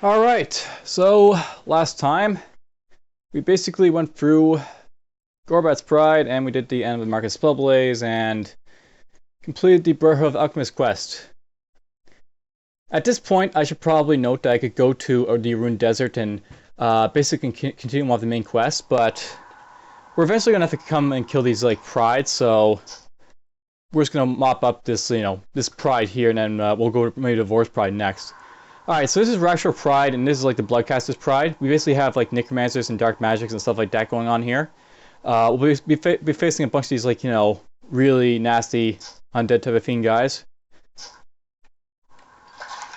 Alright, so last time we basically went through Gorbat's Pride and we did the end of the Market Spellblaze and completed the Brotherhood of Alchemist quest. At this point, I should probably note that I could go to the Rune Desert and basically continue on with the main quest, but we're eventually going to have to come and kill these like prides, so we're just going to mop up this, this pride here, and then we'll go maybe to Orc Pride next. Alright, so this is Rak'Shor Pride, and this is like the Bloodcasters Pride. We basically have like Necromancers and Dark Magics and stuff like that going on here. We'll be facing a bunch of these like, really nasty undead type of fiend guys.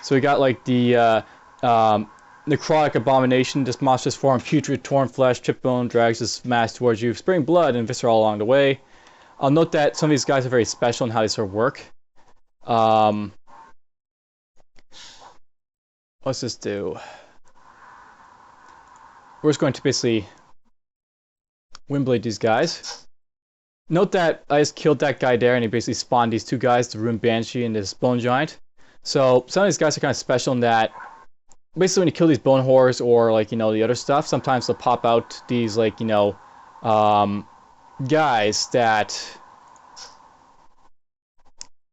So we got like the Necrotic Abomination, this monstrous form, putrid, torn flesh, chipped bone, drags this mass towards you, spraying blood and viscera all along the way. I'll note that some of these guys are very special in how they sort of work. What's this do? We're just going to basically windblade these guys. Note that I just killed that guy there and he basically spawned these two guys, the Rune Banshee and this Bone Giant. So some of these guys are kind of special in that basically when you kill these Bone Horrors or like, the other stuff, sometimes they'll pop out these like, guys that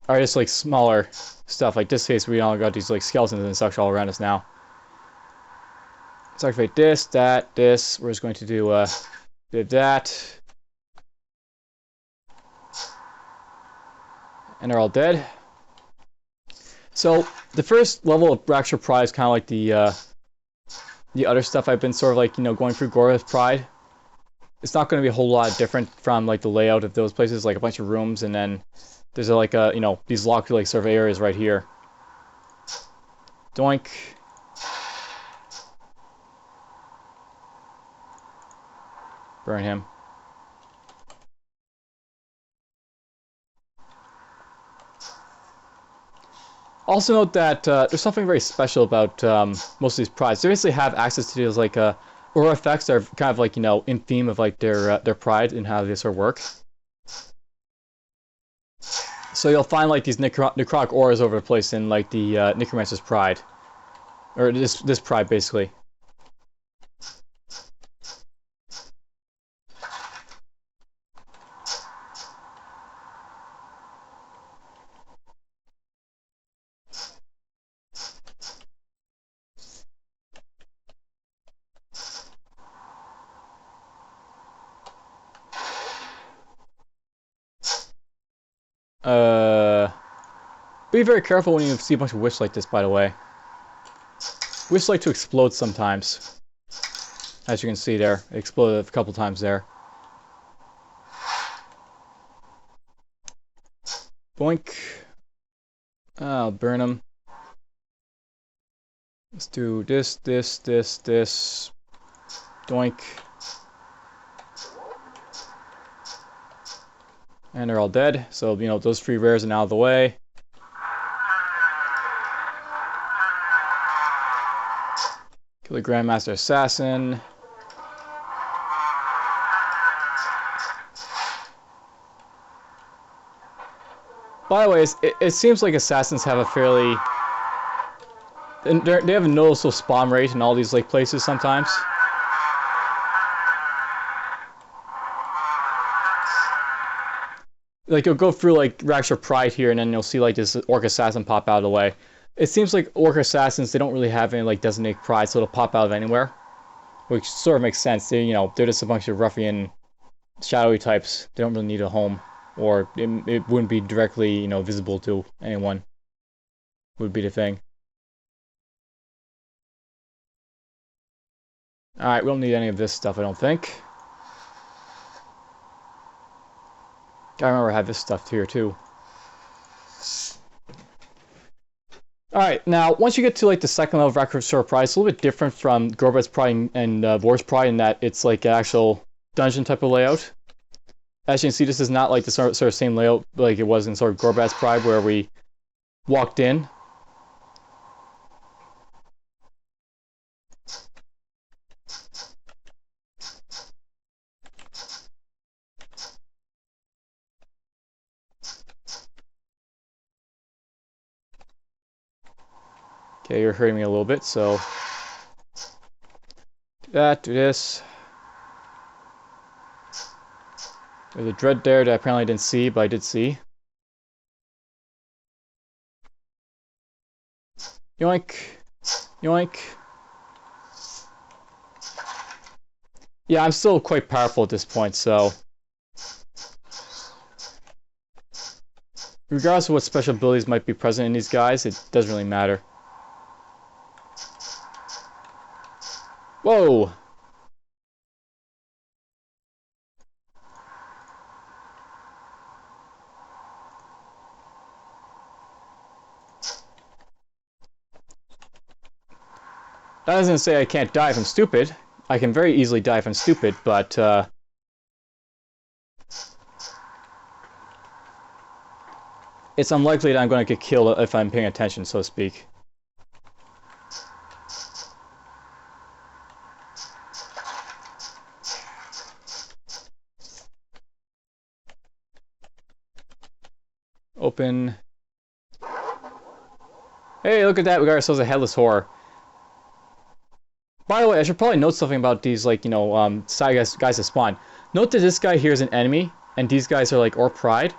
are just like smaller stuff. Like this case, we all got these like skeletons and such all around us now. Let's activate this, that, this. We're just going to do that. And they're all dead. So the first level of Rak'Shor Pride is kind of like the other stuff I've been sort of like, going through Gorbat Pride. It's not going to be a whole lot different from like the layout of those places, like a bunch of rooms, and then there's like these locked like sort of areas right here. Doink. Burn him. Also note that there's something very special about most of these prides. They basically have access to these like aura effects that are kind of like in theme of like their pride and how they sort of work. So you'll find like these necrotic auras over the place in like the Necromancer's Pride, or this pride basically. Be very careful when you see a bunch of Wish like this, by the way. Wish like to explode sometimes. As you can see there, it exploded a couple times there. Boink. I'll burn him. Let's do this. Doink. And they're all dead, so those 3 rares are now out of the way. Kill the Grandmaster Assassin. By the way, it seems like assassins have a fairly... They have a noticeable spawn rate in all these like places sometimes. Like you'll go through like Rak'Shor Pride here, and then you'll see like this Orc Assassin pop out of the way. It seems like Orc Assassins, they don't really have any like designated pride, so it'll pop out of anywhere, which sort of makes sense. They they're just a bunch of ruffian, shadowy types. They don't really need a home, or it wouldn't be directly visible to anyone. Would be the thing. All right, we don't need any of this stuff, I don't think. Gotta remember I have this stuff here too. Alright, now once you get to like the second level of Rak'Shor Pride, it's a little bit different from Gorbat's Pride and Orc Pride in that it's like an actual dungeon type of layout. As you can see, this is not like the sort of same layout like it was in sort of Gorbat's Pride where we walked in. Okay, you're hurting me a little bit, so that, do this. There's a dread there that I apparently didn't see, but I did see. Yoink. Yoink. Yeah, I'm still quite powerful at this point, so... regardless of what special abilities might be present in these guys, it doesn't really matter. Whoa! That doesn't say I can't die if I'm stupid. I can very easily die if I'm stupid, but it's unlikely that I'm going to get killed if I'm paying attention, so to speak. Open. Hey, look at that, we got ourselves a Headless Horror. By the way, I should probably note something about these, like, you know, side guys that spawn. Note that this guy here is an enemy, and these guys are, like, Orc Pride.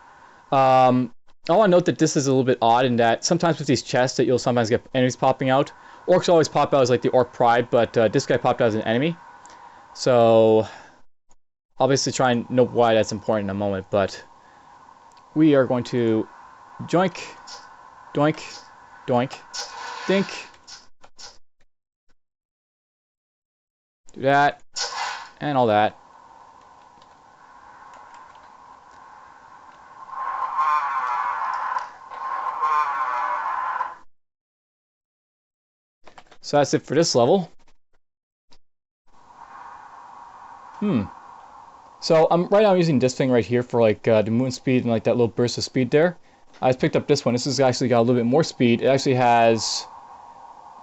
I want to note that this is a little bit odd in that sometimes with these chests that you'll sometimes get enemies popping out. Orcs always pop out as, like, the Orc Pride, but this guy popped out as an enemy. So, I'll basically try and note why that's important in a moment, but... we are going to... joink, doink, doink, dink. Do that, and all that. So that's it for this level. So right now I'm using this thing right here for like the movement speed and like that little burst of speed there. I just picked up this one. This has actually got a little bit more speed. It actually has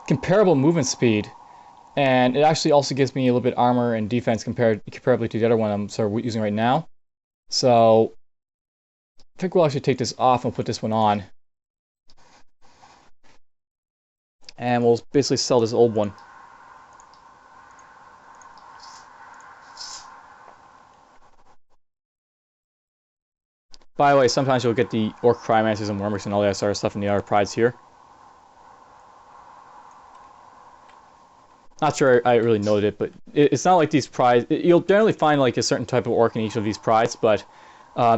comparable movement speed. And it actually also gives me a little bit armor and defense comparably to the other one I'm sort of using right now. So I think we'll actually take this off and put this one on. And we'll basically sell this old one. By the way, sometimes you'll get the Orc Necromancers and Wormers and all that sort of stuff in the other prides here. Not sure I really noted it, but it's not like these prides... you'll generally find like a certain type of orc in each of these prides, but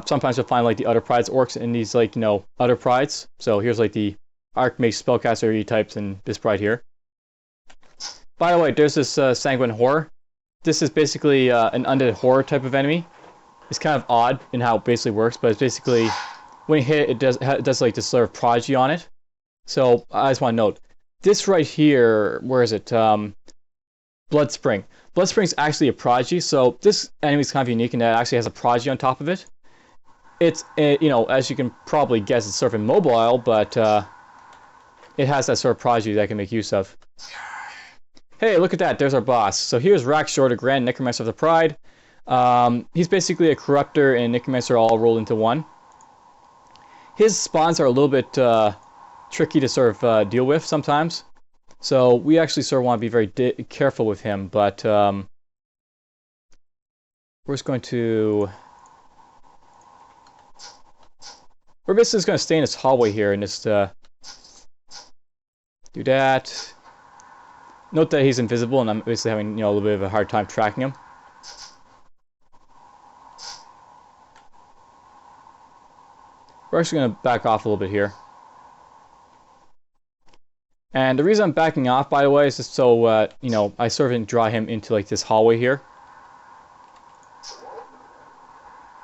sometimes you'll find like the other prides orcs in these, like, you know, other prides. So here's like the Archmage Spellcastery types in this pride here. By the way, there's this Sanguine Horror. This is basically an undead horror type of enemy. It's kind of odd in how it basically works, but it's basically, when you hit it, it does like this sort of prodigy on it. So I just want to note, this right here, where is it? Bloodspring. Bloodspring's actually a prodigy, so this enemy's kind of unique in that it actually has a prodigy on top of it. It's, you know, as you can probably guess, it's sort of immobile, but it has that sort of prodigy that I can make use of. Hey, look at that, there's our boss. So here's Rak'Shor, the Grand Necromancer of the Pride. He's basically a Corruptor and Necromancer all rolled into one. His spawns are a little bit tricky to sort of deal with sometimes. So we actually sort of want to be very careful with him, but we're just going to... we're basically just going to stay in this hallway here and just do that. Note that he's invisible and I'm basically having, you know, a little bit of a hard time tracking him. We're actually going to back off a little bit here. And the reason I'm backing off, by the way, is just so, you know, I sort of draw him into, like, this hallway here.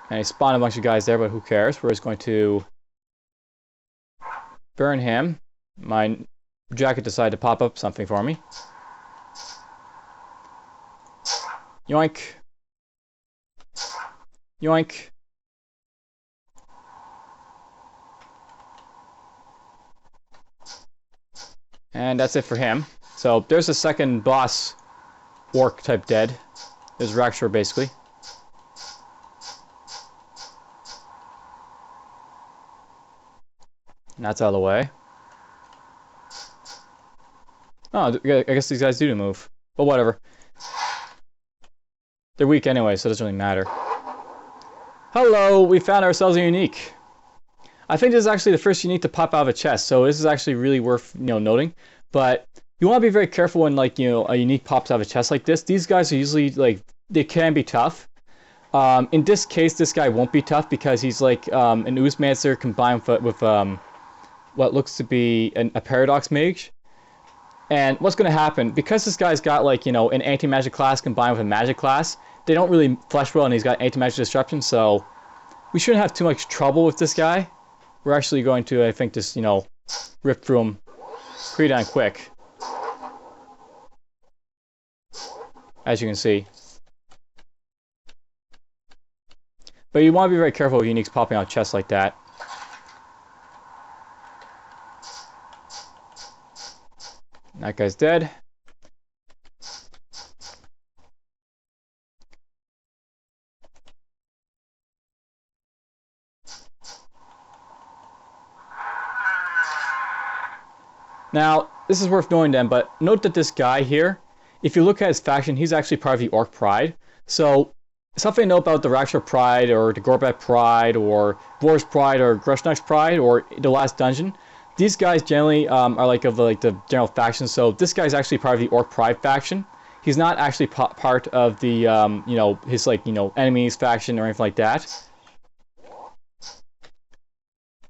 And I spawned a bunch of guys there, but who cares? We're just going to burn him. My jacket decided to pop up something for me. Yoink. Yoink. And that's it for him. So there's the second boss orc type dead. There's Rak'Shor basically. And that's out of the way. Oh, I guess these guys do move. But whatever. They're weak anyway, so it doesn't really matter. Hello, we found ourselves a unique. I think this is actually the first unique to pop out of a chest, so this is actually really worth noting. But you want to be very careful when like a unique pops out of a chest like this. These guys are usually like they can be tough. In this case, this guy won't be tough because he's like an Oozemancer combined with what looks to be a Paradox Mage. And what's going to happen, because this guy's got like an anti-magic class combined with a magic class, they don't really flesh well, and he's got anti-magic disruption, so we shouldn't have too much trouble with this guy. We're actually going to, I think, just rip through him pretty damn quick, as you can see. But you want to be very careful with uniques popping out chests like that. That guy's dead. Now, this is worth knowing then, but note that this guy here, if you look at his faction, he's actually part of the Orc Pride. So, something to know about the Rak'Shor Pride, or the Gorbat Pride, or Orc Pride, or Rak'Shor Pride, or the last dungeon. These guys generally are like of the general faction. So this guy's actually part of the Orc Pride faction. He's not actually part of the his enemies faction or anything like that.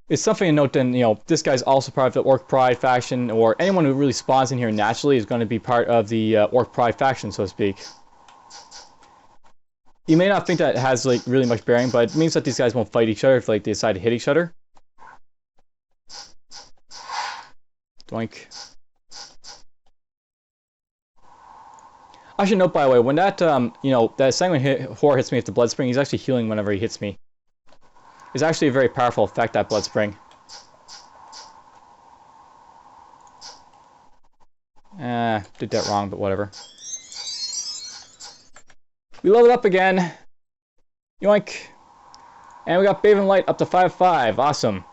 It's something to note then, this guy's also part of the Orc Pride faction, or anyone who really spawns in here naturally is going to be part of the Orc Pride faction, so to speak. You may not think that has really much bearing, but it means that these guys won't fight each other if they decide to hit each other. Doink. I should note, by the way, when that that sanguine horror hits me with the blood spring, he's actually healing whenever he hits me. It's actually a very powerful effect, that blood spring. Did that wrong, but whatever. We leveled up again. Yoink. And we got Baven Light up to 5/5. Awesome.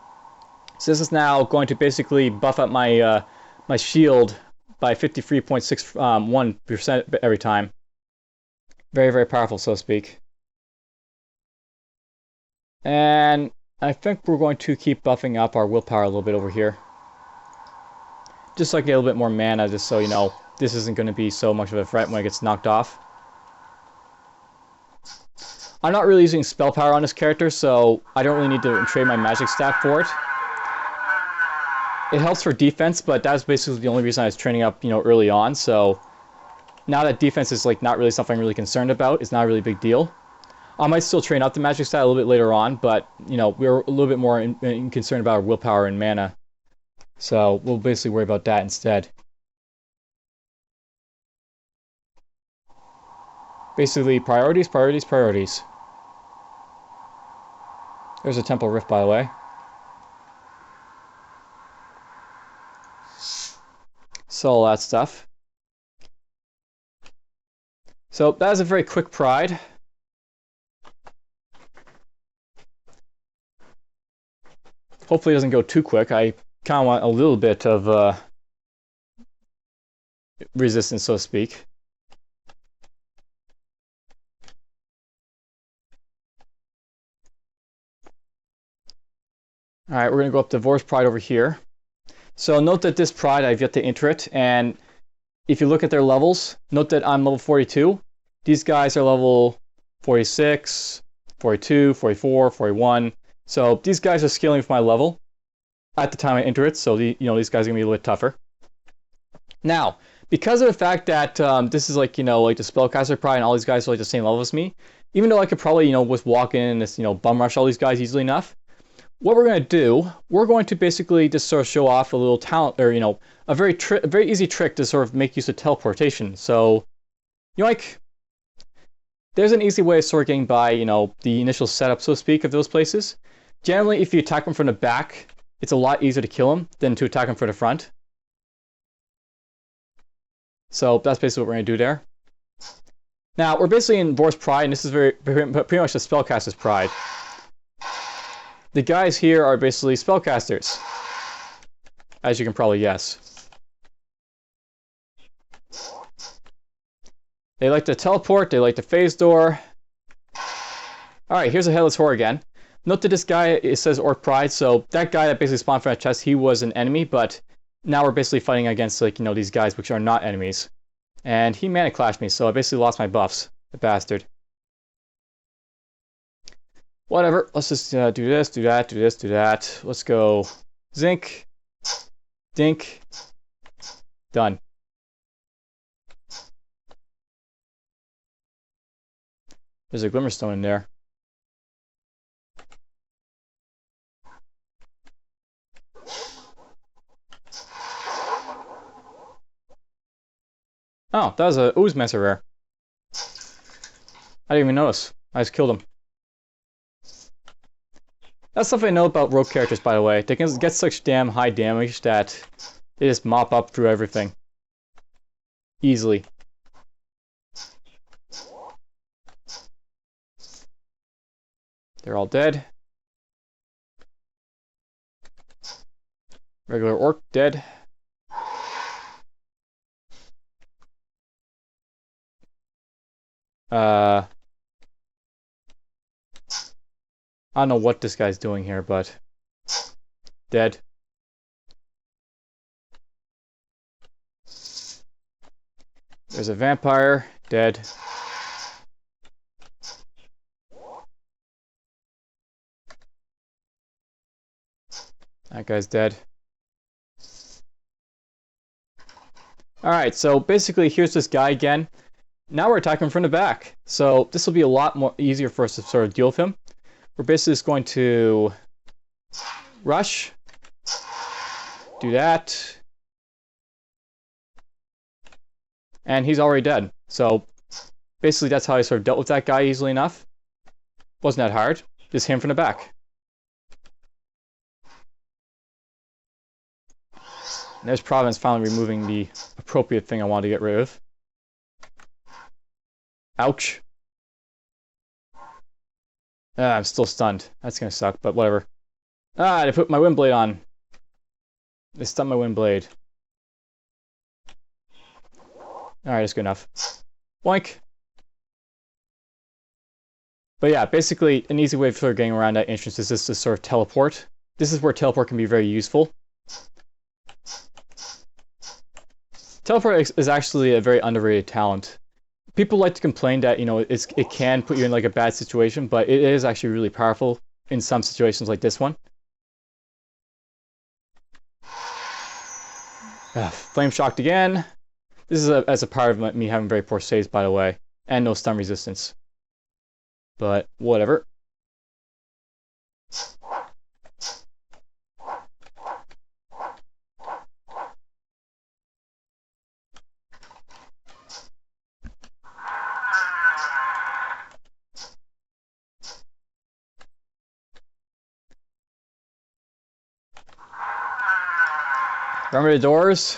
So this is now going to basically buff up my my shield by 53.61% every time. Very, very powerful, so to speak. And I think we're going to keep buffing up our willpower a little bit over here. Just so I get a little bit more mana, just so this isn't going to be so much of a threat when it gets knocked off. I'm not really using spell power on this character, so I don't really need to trade my magic staff for it. It helps for defense, but that's basically the only reason I was training up, early on. So now that defense is not really something I'm really concerned about, it's not a really big deal. I might still train up the magic stat a little bit later on, but we're a little bit more concerned about our willpower and mana. So we'll basically worry about that instead. Basically, priorities, priorities, priorities. There's a temple rift, by the way. So all that stuff. So that is a very quick pride. Hopefully it doesn't go too quick. I kind of want a little bit of resistance, so to speak. Alright, we're going to go up to Orc Pride over here. So note that this Pride, I've yet to enter it, and if you look at their levels, note that I'm level 42. These guys are level 46, 42, 44, 41. So these guys are scaling with my level at the time I enter it, so these guys are going to be a little bit tougher. Now, because of the fact that this is like the Spellcaster Pride and all these guys are the same level as me, even though I could probably, just walk in and just, bum rush all these guys easily enough, what we're going to do, we're going to basically just sort of show off a little talent, or, a very easy trick to sort of make use of teleportation. So, there's an easy way of sort of getting by, the initial setup, so to speak, of those places. Generally, if you attack them from the back, it's a lot easier to kill them than to attack them from the front. So that's basically what we're going to do there. Now, we're basically in Orc Pride, and this is pretty much the Spellcaster's Pride. The guys here are basically spellcasters, as you can probably guess. They like to teleport, they like to phase door. Alright, here's a Headless Horror again. Note that this guy, it says Orc Pride, so that guy that basically spawned from that chest, he was an enemy, but now we're basically fighting against, like, you know, these guys which are not enemies. And he mana clashed me, so I basically lost my buffs. The bastard. Whatever, let's just do this, do that, do this, do that. Let's go Zinc, Dink, done. There's a Glimmerstone in there. Oh, that was a Oozemaster rare. I didn't even notice. I just killed him. That's something I know about rogue characters, by the way. They can get such damn high damage that they just mop up through everything. Easily. They're all dead. Regular orc dead. I don't know what this guy's doing here, but dead. There's a vampire, dead. That guy's dead. Alright, so basically here's this guy again. Now we're attacking from the back. So this will be a lot more easier for us to sort of deal with him. We're basically just going to rush, do that, and he's already dead. So basically that's how I sort of dealt with that guy easily enough. Wasn't that hard, just him from the back. And there's Providence finally removing the appropriate thing I wanted to get rid of. Ouch. I'm still stunned. That's gonna suck, but whatever. Ah, I put my wind blade on. They stunned my wind blade. Alright, that's good enough. Boink. But yeah, basically, an easy way for getting around that entrance is just to sort of teleport. This is where teleport can be very useful. Teleport is actually a very underrated talent. People like to complain that, you know, it can put you in like a bad situation, but it is actually really powerful in some situations like this one. Flame shocked again. This is as a part of me having very poor saves, by the way, and no stun resistance. But whatever. Remember the doors?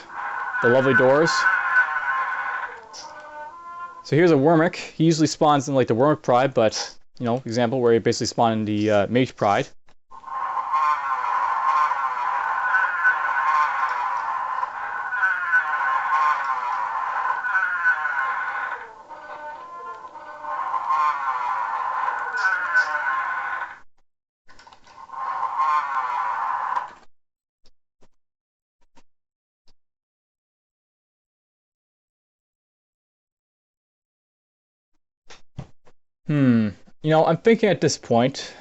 The lovely doors? So here's a Wormic. He usually spawns in like the Orc Pride, but, you know, example where he basically spawned in the Maj'Eyal Pride. You know, I'm thinking at this point,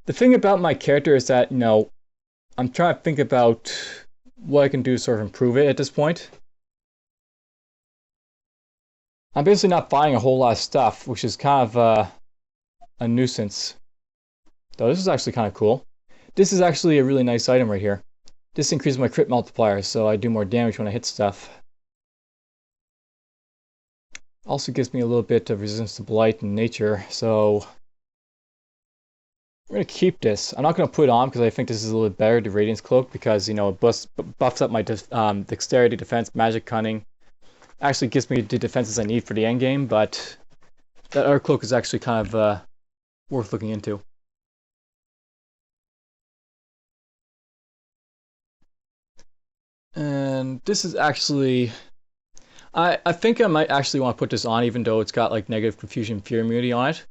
the thing about my character is that, you know, I'm trying to think about what I can do to sort of improve it at this point. I'm basically not buying a whole lot of stuff, which is kind of a nuisance. Though this is actually kind of cool. This is actually a really nice item right here. This increases my crit multiplier, so I do more damage when I hit stuff. Also gives me a little bit of resistance to blight and nature, so I'm going to keep this. I'm not going to put it on because I think this is a little bit better, the Radiance Cloak, because, you know, it buffs up my dexterity, defense, magic, cunning. Actually gives me the defenses I need for the endgame, but that other cloak is actually kind of worth looking into. And this is actually... I think I might actually want to put this on, even though it's got like negative confusion fear immunity on it.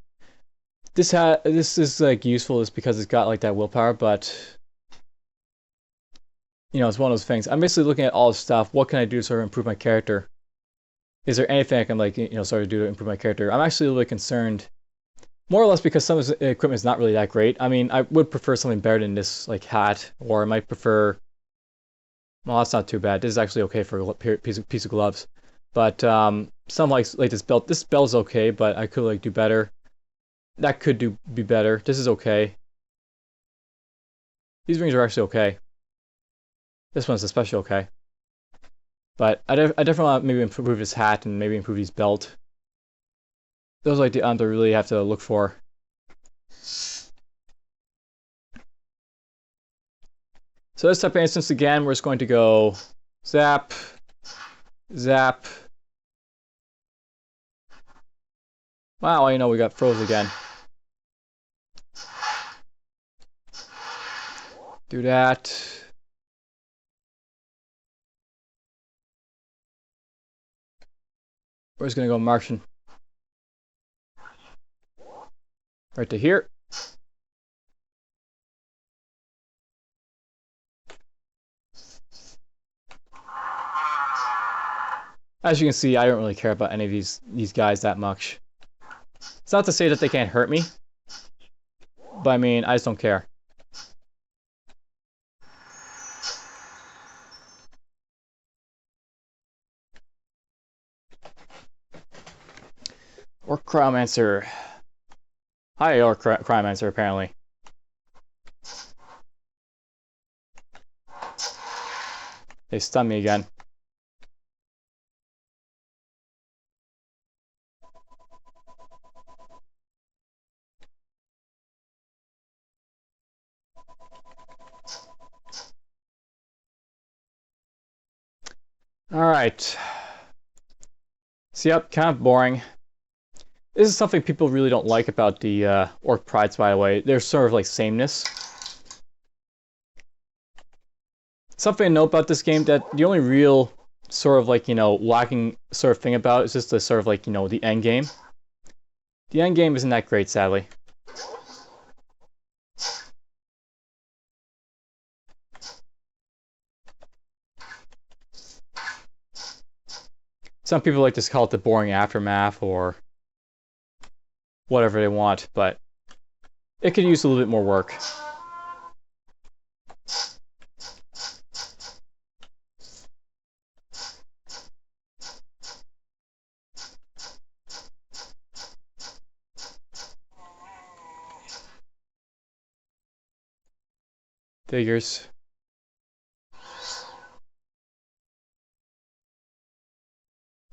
This is like useful just because it's got like that willpower, but you know, it's one of those things. I'm basically looking at all this stuff. What can I do to sort of improve my character? Is there anything I can like, you know, sort of do to improve my character? I'm actually a little bit concerned, more or less because some of the equipment is not really that great. I mean, I would prefer something better than this like hat, or I might prefer. Well, that's not too bad. This is actually okay for a piece of gloves. But some like this belt. This belt is okay, but I could like do better. That could be better. This is okay. These rings are actually okay. This one's especially okay. But I definitely want to maybe improve his hat and maybe improve his belt. Those are like the items I really have to look for. So this type of instance again, we're just going to go zap, zap. Wow, you know we got froze again. Do that. We're just gonna go Martian. Right to here. As you can see, I don't really care about any of these guys that much. It's not to say that they can't hurt me, but I mean, I just don't care. Orc Cryomancer. Hi, Orc Cryomancer, apparently. They stun me again. Alright. So yep, kind of boring. This is something people really don't like about the Orc Prides, by the way. There's sort of like sameness. Something to note about this game, that the only real sort of like, you know, lacking sort of thing about it is just the sort of like, you know, the end game. The end game isn't that great, sadly. Some people like to call it the boring aftermath or whatever they want, but it could use a little bit more work. Figures.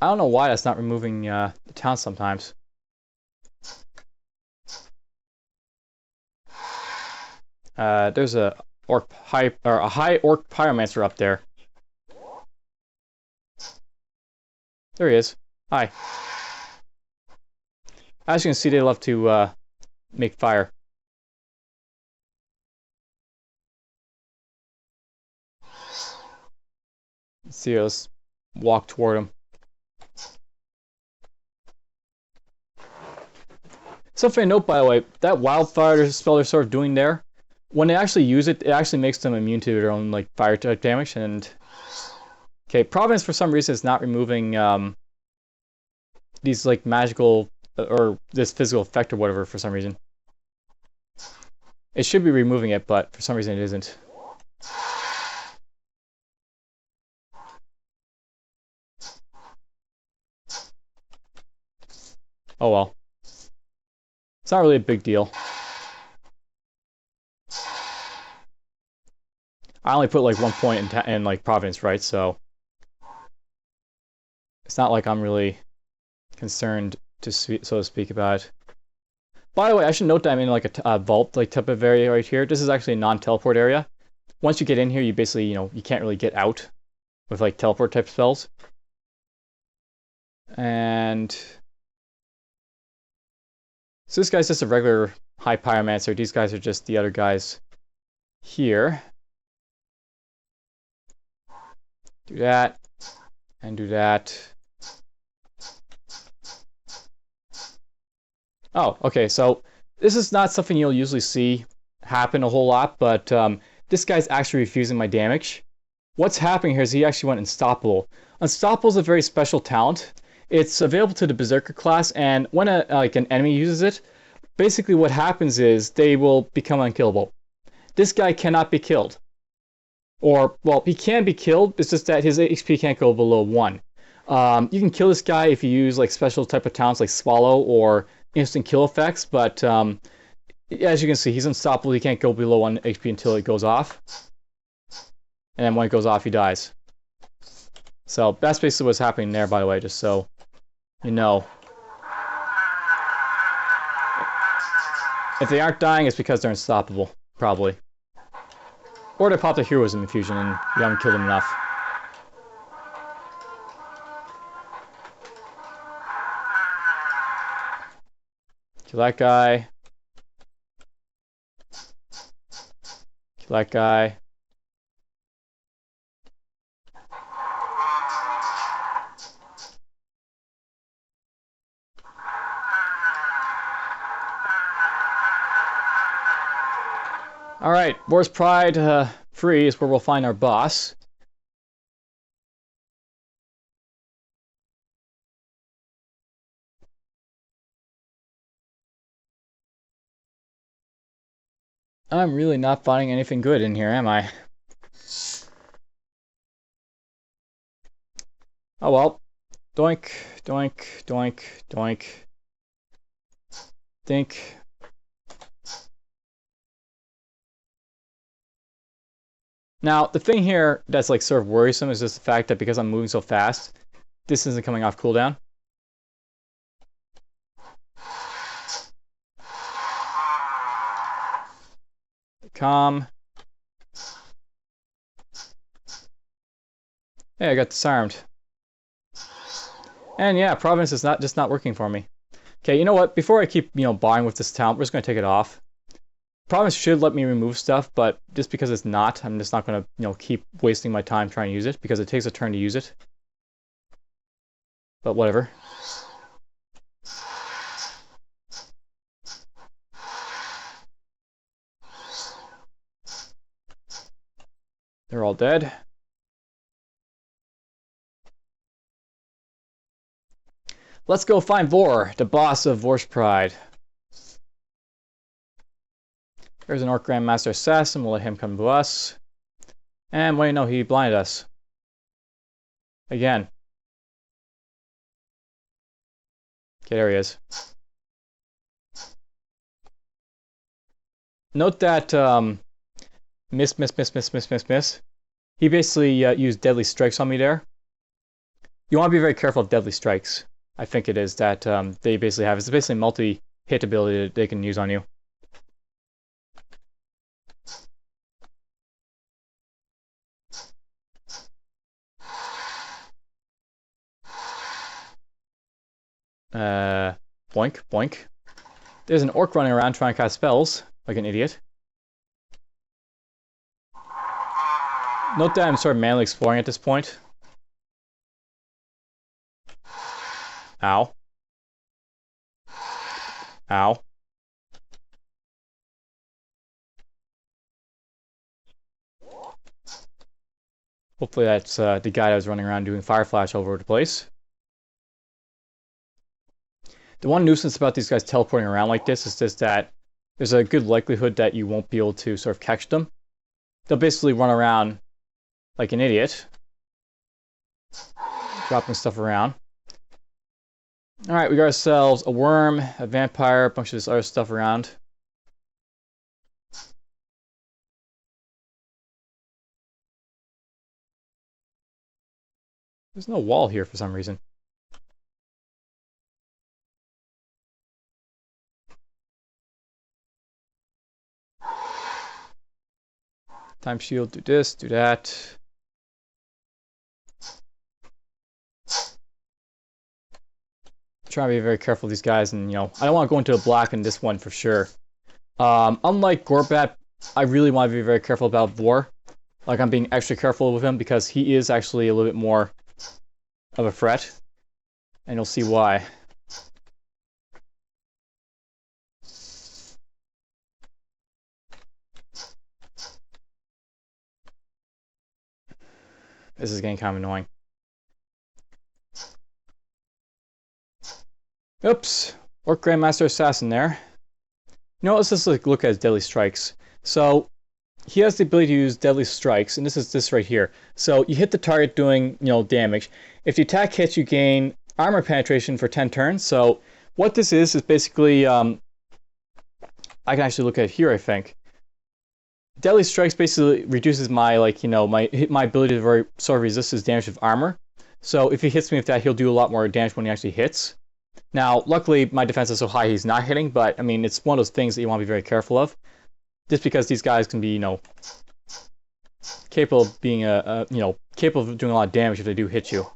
I don't know why that's not removing the town sometimes. There's a high orc pyromancer up there. There he is. Hi. As you can see, they love to make fire. Let's see, let's walk toward him. Something to note, by the way, that wildfire spell they're sort of doing there, when they actually use it, it actually makes them immune to their own like fire type damage. And okay, Providence for some reason is not removing these like magical or this physical effect or whatever for some reason. It should be removing it, but for some reason it isn't. Oh well. It's not really a big deal. I only put like 1 point in like Providence, right? So it's not like I'm really concerned to so to speak about it. By the way, I should note that I'm in like a vault like type of area right here. This is actually a non-teleport area. Once you get in here, you basically, you know, you can't really get out with like teleport type spells. And so this guy's just a regular high pyromancer. These guys are just the other guys here. Do that and do that. Oh, okay, so this is not something you'll usually see happen a whole lot, but this guy's actually refusing my damage. What's happening here is he actually went Unstoppable. Unstoppable is a very special talent. It's available to the Berserker class, and when an enemy uses it, basically what happens is they will become unkillable. This guy cannot be killed. Or, well, he can be killed, it's just that his HP can't go below 1. You can kill this guy if you use like special type of talents like Swallow or instant kill effects, but as you can see, he's unstoppable. He can't go below 1 HP until it goes off. And then when it goes off, he dies. So that's basically what's happening there, by the way, just so you know. If they aren't dying, it's because they're unstoppable, probably. Or they popped a heroism infusion and you haven't killed them enough. Kill that guy. Kill that guy. Alright, Orc Pride free is where we'll find our boss. I'm really not finding anything good in here, am I? Oh well. Doink, doink, doink, doink. Think. Now, the thing here that's like sort of worrisome is just the fact that because I'm moving so fast, this isn't coming off cooldown. Calm. Hey, I got disarmed. And yeah, Providence is just not working for me. Okay, you know what? Before I keep, buying with this talent, we're just going to take it off. Providence should let me remove stuff, but just because it's not, I'm just not going to, keep wasting my time trying to use it, because it takes a turn to use it. But whatever. They're all dead. Let's go find Vor, the boss of Orc Pride. There's an Orc Grandmaster Assassin. We'll let him come to us. And wait, no, he blinded us. Again. Okay, there he is. Note that miss. He basically used deadly strikes on me there. You want to be very careful of deadly strikes. I think it is that they basically have. It's basically a multi-hit ability that they can use on you. Boink, boink. There's an orc running around trying to cast spells, like an idiot. Note that I'm sort of manually exploring at this point. Ow. Ow. Hopefully that's the guy that was running around doing fire flash all over the place. The one nuisance about these guys teleporting around like this is just that there's a good likelihood that you won't be able to sort of catch them. They'll basically run around like an idiot, dropping stuff around. Alright, we got ourselves a worm, a vampire, a bunch of this other stuff around. There's no wall here for some reason. Time shield, do this, do that. Trying to be very careful of these guys, and I don't want to go into the black in this one for sure. Unlike Gorbat, I really want to be very careful about Vor. Like, I'm being extra careful with him because he is actually a little bit more of a threat, and you'll see why. This is getting kind of annoying. Oops. Orc Grandmaster Assassin there. You know, let's just look at his deadly strikes. So he has the ability to use deadly strikes, and this is this right here. So you hit the target doing, damage. If the attack hits, you gain armor penetration for 10 turns. So what this is basically, I can actually look at it here, I think. Deadly strikes basically reduces my, my ability to sort of resist his damage with armor. So if he hits me with that, he'll do a lot more damage when he actually hits. Now, luckily, my defense is so high he's not hitting, but, I mean, it's one of those things that you want to be very careful of. Just because these guys can be, capable of being, capable of doing a lot of damage if they do hit you.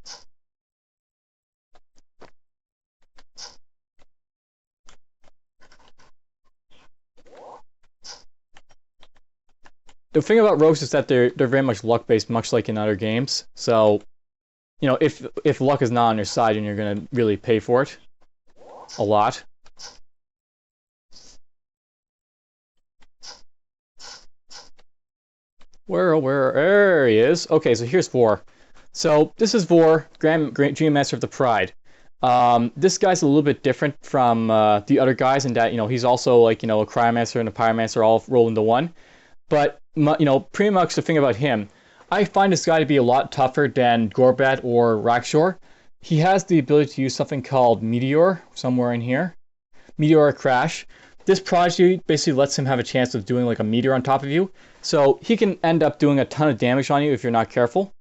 The thing about rogues is that they're very much luck-based, much like in other games. So, if luck is not on your side, then you're going to really pay for it. A lot. There he is. Okay, so here's Vor. So this is Vor, Grand Master of the Pride. This guy's a little bit different from the other guys in that, he's also like, a Cryomancer and a Pyromancer all rolled into one. But, pretty much the thing about him, I find this guy to be a lot tougher than Gorbat or Rak'Shor. He has the ability to use something called Meteor, somewhere in here. Meteor Crash. This prodigy basically lets him have a chance of doing like a meteor on top of you. So he can end up doing a ton of damage on you if you're not careful.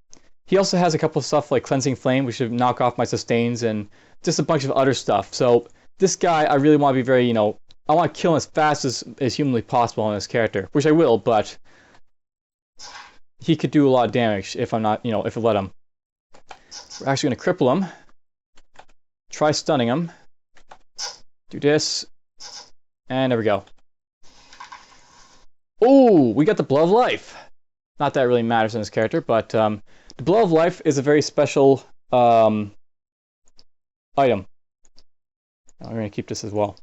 He also has a couple of stuff like Cleansing Flame, which should knock off my sustains, and just a bunch of other stuff. So this guy, I really want to be very, I want to kill him as fast as humanly possible on this character, which I will, but he could do a lot of damage if I'm not, if I let him. We're actually going to cripple him. Try stunning him. Do this. And there we go. Oh, we got the Blood of Life. Not that it really matters in this character, but the Blood of Life is a very special item. I'm going to keep this as well.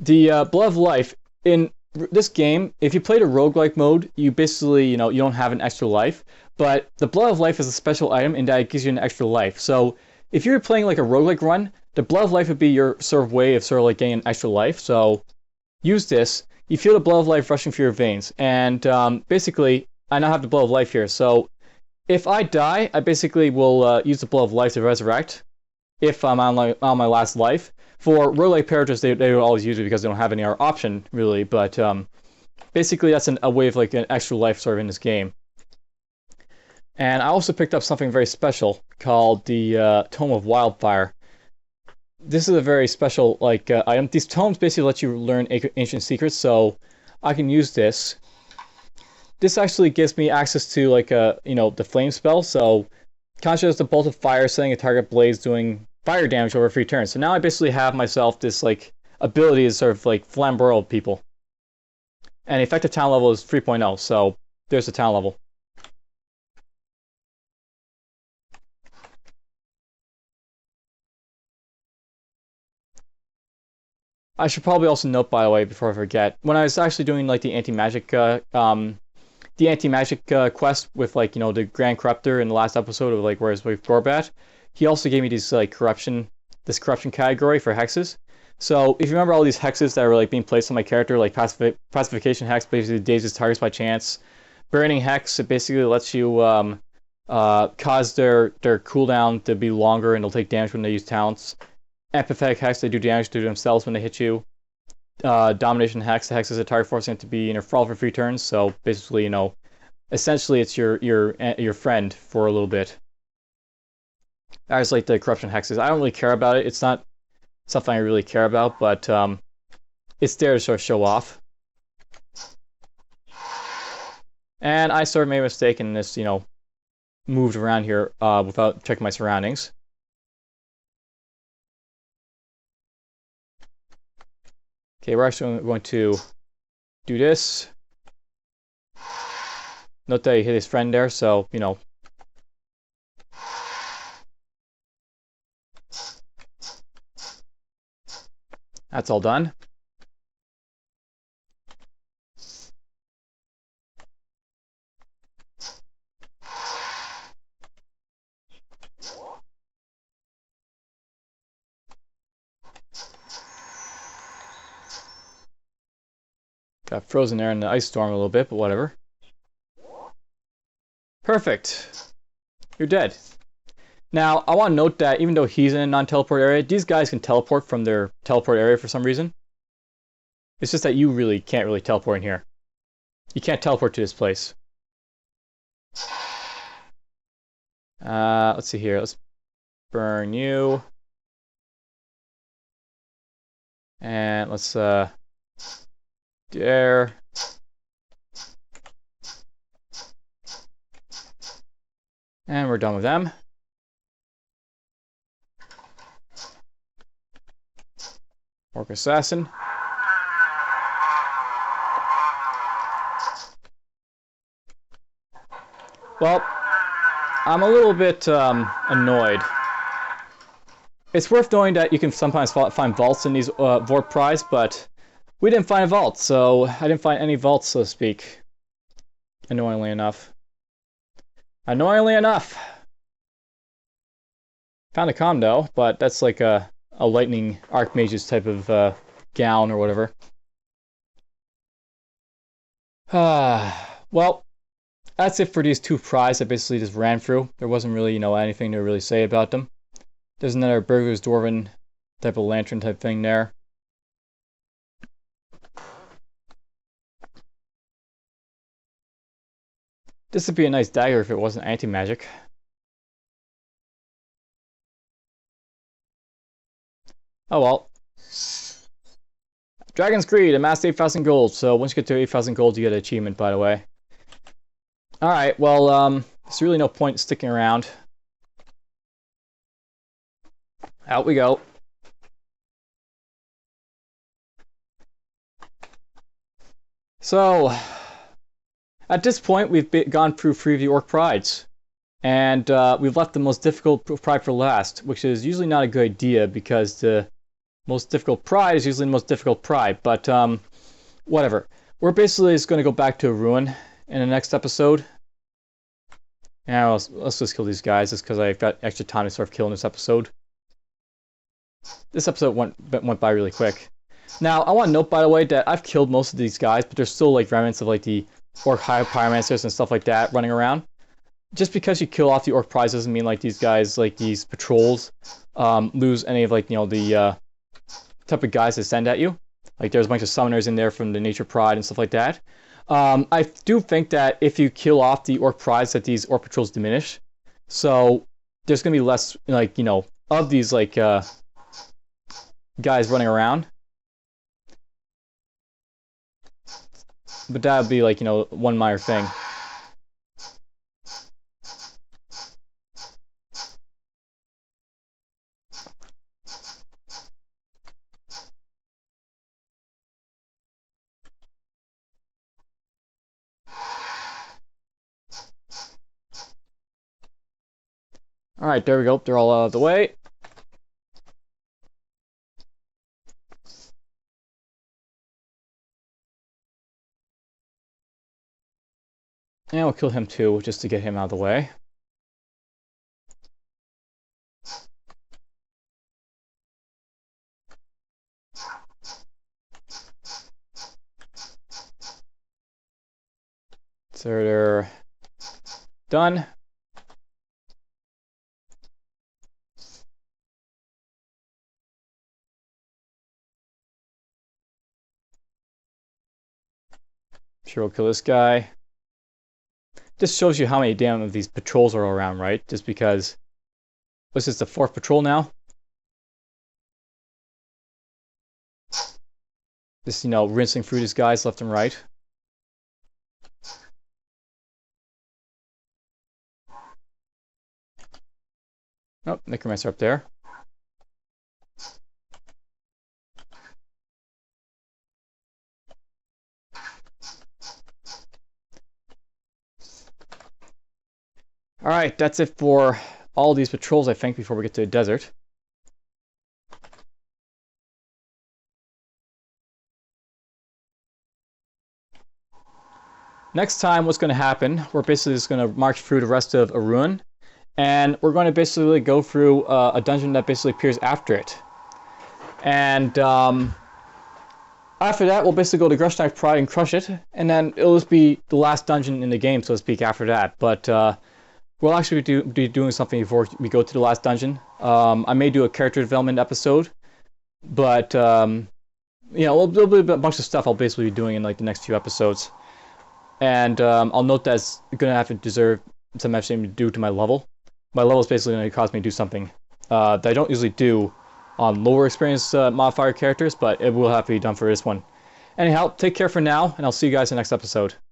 The Blood of Life, in this game, if you played a roguelike mode, you basically, you don't have an extra life. But the Blood of Life is a special item in that it gives you an extra life. So if you're playing like a roguelike run, the Blood of Life would be your sort of way of sort of like getting an extra life. So use this. You feel the Blood of Life rushing through your veins. And basically, I now have the Blood of Life here. So if I die, I basically will use the Blood of Life to resurrect if I'm on my last life. For roguelike characters, they will always use it because they don't have any other option, really. But basically, that's a way of like an extra life sort of in this game. And I also picked up something very special called the Tome of Wildfire. This is a very special item. These tomes basically let you learn ancient secrets, so I can use this. This actually gives me access to the flame spell. So conjures the bolt of fire, setting a target blaze, doing fire damage over 3 turns. So now I basically have myself this ability to sort of flamboyant people. And effective talent level is 3.0, so there's the talent level. I should probably also note, by the way, before I forget, when I was actually doing the anti-magic quest with the Grand Corruptor in the last episode of where it's with Gorbat, he also gave me these corruption category for hexes. So if you remember all these hexes that were being placed on my character, like pacification hex basically dazes targets by chance. Burning hex, it basically lets you cause their cooldown to be longer and they'll take damage when they use talents. Empathetic hex, they do damage to themselves when they hit you. Domination hex, the hex is a target forcing it to be in a thrall for 3 turns. So basically, essentially it's your friend for a little bit. That is the corruption hexes. I don't really care about it. It's not something I really care about, but it's there to sort of show off. And I sort of made a mistake in this, moved around here without checking my surroundings. Okay, we're actually going to do this. Note that he hit his friend there, so, that's all done. Got frozen there in the ice storm a little bit, but whatever. Perfect. You're dead. Now, I want to note that even though he's in a non-teleport area, these guys can teleport from their teleport area for some reason. It's just that you really can't really teleport in here. You can't teleport to this place. Let's see here. Let's burn you. And let's, there. And we're done with them. Orc Assassin. Well, I'm a little bit annoyed. It's worth knowing that you can sometimes find vaults in these Orc Prides, but we didn't find a vault, so I didn't find any vaults, so to speak. Annoyingly enough. Annoyingly enough! Found a comm though, but that's like a lightning archmage's type of gown or whatever. Well, that's it for these two prides I basically just ran through. There wasn't really, anything to really say about them. There's another Burglar's Dwarven type of lantern type thing there. This would be a nice dagger if it wasn't anti-magic. Oh well. Dragon's Greed, amassed 8,000 gold. So once you get to 8,000 gold, you get an achievement, by the way. Alright, well, there's really no point sticking around. Out we go. So, at this point, we've gone through 3 of the Orc Prides. And we've left the most difficult pride for last, which is usually not a good idea because the most difficult pride is usually the most difficult pride. But whatever. We're basically just going to go back to a ruin in the next episode. Yeah, let's just kill these guys just because I've got extra time to start killing this episode. This episode went by really quick. Now, I want to note, by the way, that I've killed most of these guys, but there's still like remnants of like the Orc Pyromancers and stuff like that running around. Just because you kill off the Orc Prides doesn't mean like these guys, like these patrols, lose any of like, the type of guys that send at you. Like there's a bunch of summoners in there from the Rature Pride and stuff like that. I do think that if you kill off the Orc Prides that these Orc Patrols diminish. So there's going to be less, like, of these, like, guys running around. But that would be, like, one minor thing. Alright, there we go. They're all out of the way. And we'll kill him too, just to get him out of the way. So they're done. Sure, we'll kill this guy. This shows you how many damn of these patrols are around, right? Just because this is the 4th patrol now. Just, rinsing through these guys left and right. Oh, Necromancer up there. Alright, that's it for all these patrols, I think, before we get to the desert. Next time, what's going to happen, we're basically just going to march through the rest of a ruin, and we're going to basically go through a dungeon that basically appears after it. And After that, we'll basically go to Rak'Shor Pride and crush it, and then it'll just be the last dungeon in the game, so to speak, after that. But we'll actually be doing something before we go to the last dungeon. I may do a character development episode, but there'll be a bunch of stuff I'll basically be doing in like the next few episodes. And I'll note that it's going to have to deserve some actually to do to my level. My level is basically going to cause me to do something that I don't usually do on lower experience modifier characters, but it will have to be done for this one. Anyhow, take care for now, and I'll see you guys in the next episode.